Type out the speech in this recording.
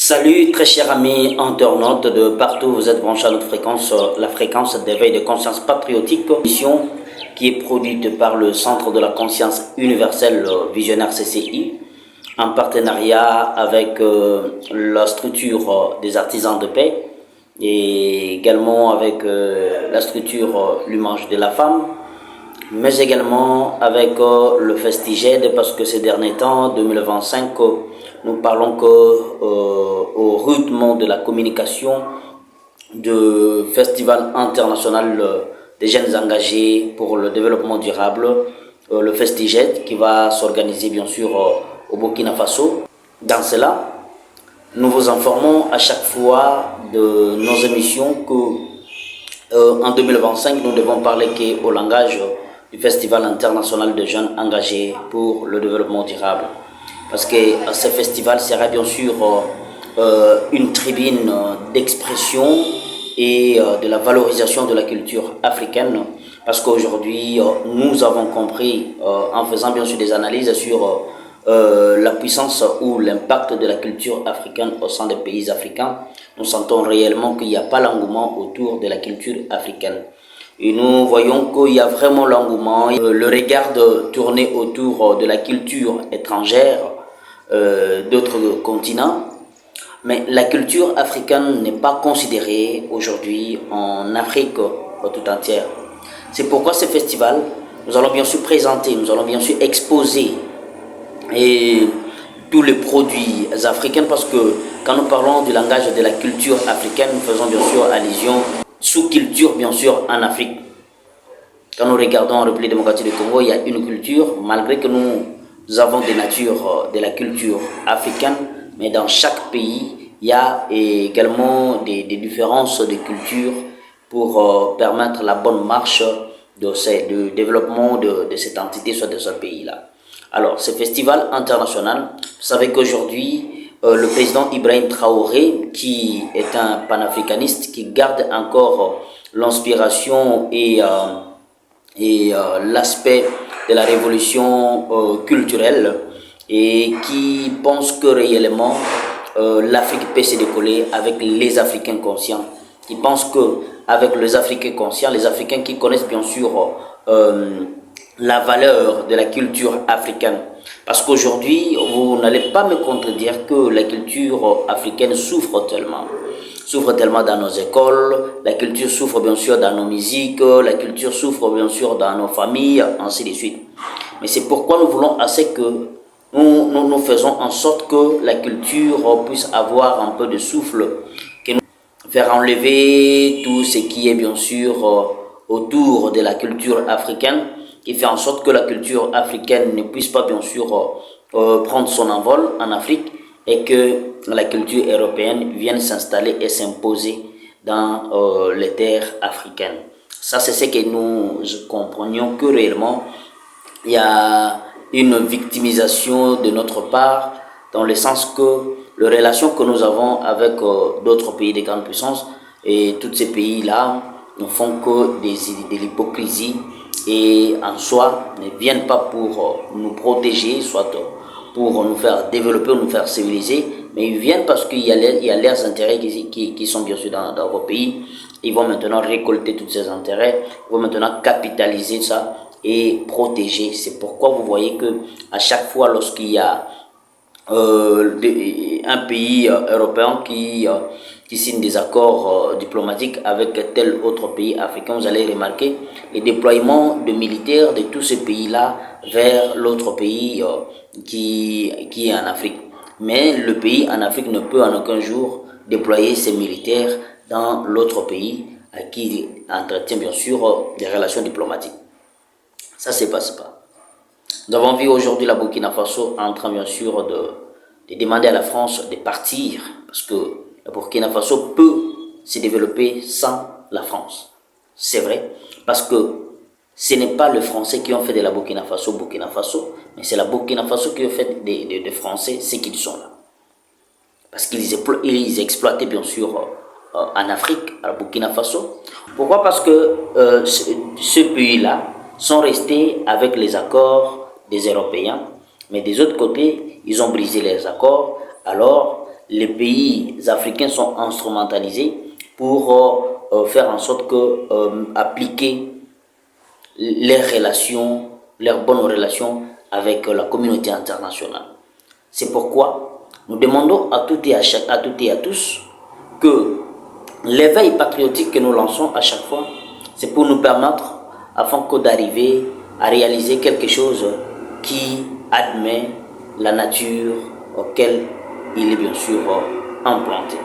Salut très chers amis internautes de partout, vous êtes branchés à notre fréquence, la fréquence d'éveil de conscience patriotique, émission qui est produite par le Centre de la conscience universelle visionnaire CCI, en partenariat avec la structure des artisans de paix et également avec la structure L'Image de la femme, mais également avec le Festiged, parce que ces derniers temps, 2025, nous parlons au rythme de la communication du Festival international des jeunes engagés pour le développement durable, le Festiged, qui va s'organiser bien sûr au Burkina Faso. Dans cela, nous vous informons à chaque fois de nos émissions que en 2025, nous devons parler au langage du Festival international de jeunes engagés pour le développement durable. Parce que ce festival sera bien sûr une tribune d'expression et de la valorisation de la culture africaine. Parce qu'aujourd'hui, nous avons compris, en faisant bien sûr des analyses sur la puissance ou l'impact de la culture africaine au sein des pays africains, nous sentons réellement qu'il n'y a pas l'engouement autour de la culture africaine. Et nous voyons qu'il y a vraiment l'engouement, le regard tourné autour de la culture étrangère d'autres continents. Mais la culture africaine n'est pas considérée aujourd'hui en Afrique tout entière. C'est pourquoi ce festival, nous allons bien sûr présenter, nous allons bien sûr exposer tous les produits africains, parce que quand nous parlons du langage de la culture africaine, nous faisons bien sûr allusion sous-culture bien sûr en Afrique. Quand nous regardons en République démocratique du Congo, il y a une culture, malgré que nous avons des natures de la culture africaine, mais dans chaque pays, il y a également des différences de culture pour permettre la bonne marche du développement de cette entité, soit de ce pays-là. Alors, ce festival international, vous savez qu'aujourd'hui, le président Ibrahim Traoré, qui est un panafricaniste, qui garde encore l'inspiration et l'aspect de la révolution culturelle, et qui pense que réellement l'Afrique peut se décoller avec les Africains conscients, qui pensent que avec les Africains conscients, les Africains qui connaissent bien sûr la valeur de la culture africaine. Parce qu'aujourd'hui, vous n'allez pas me contredire que la culture africaine souffre tellement dans nos écoles, la culture souffre bien sûr dans nos musiques, la culture souffre bien sûr dans nos familles, ainsi de suite. Mais c'est pourquoi nous voulons assez que nous faisons en sorte que la culture puisse avoir un peu de souffle, que nous faire enlever tout ce qui est bien sûr autour de la culture africaine, qui fait en sorte que la culture africaine ne puisse pas bien sûr prendre son envol en Afrique, et que la culture européenne vienne s'installer et s'imposer dans les terres africaines. Ça, c'est ce que nous comprenions, que réellement il y a une victimisation de notre part, dans le sens que les relations que nous avons avec d'autres pays de grande puissance, et tous ces pays-là ne font que de l'hypocrisie, et en soi ne viennent pas pour nous protéger, soit pour nous faire développer, nous faire civiliser, mais ils viennent parce qu'il y a leurs intérêts qui sont bien sûr dans vos pays. Ils vont maintenant récolter tous ces intérêts, ils vont maintenant capitaliser ça et protéger. C'est pourquoi vous voyez que à chaque fois lorsqu'il y a un pays européen qui signe des accords diplomatiques avec tel autre pays africain, vous allez remarquer le déploiement de militaires de tous ces pays-là vers l'autre pays qui est en Afrique. Mais le pays en Afrique ne peut en aucun jour déployer ses militaires dans l'autre pays à qui il entretient bien sûr des relations diplomatiques. Ça ne se passe pas. Nous avons vu aujourd'hui la Burkina Faso en train bien sûr de demander à la France de partir, parce que la Burkina Faso peut se développer sans la France. C'est vrai, parce que ce n'est pas les Français qui ont fait de la Burkina Faso, mais c'est la Burkina Faso qui a fait des Français ce qu'ils sont là. Parce qu'ils exploitaient bien sûr en Afrique, à la Burkina Faso. Pourquoi? Parce que ce pays-là sont restés avec les accords des Européens, mais des autres côtés, ils ont brisé les accords. Alors, les pays africains sont instrumentalisés pour faire en sorte que appliquer leurs relations, leurs bonnes relations avec la communauté internationale. C'est pourquoi nous demandons à toutes et à tous que l'éveil patriotique que nous lançons à chaque fois, c'est pour nous permettre, afin que d'arriver à réaliser quelque chose qui admet la nature auquel il est bien sûr implanté.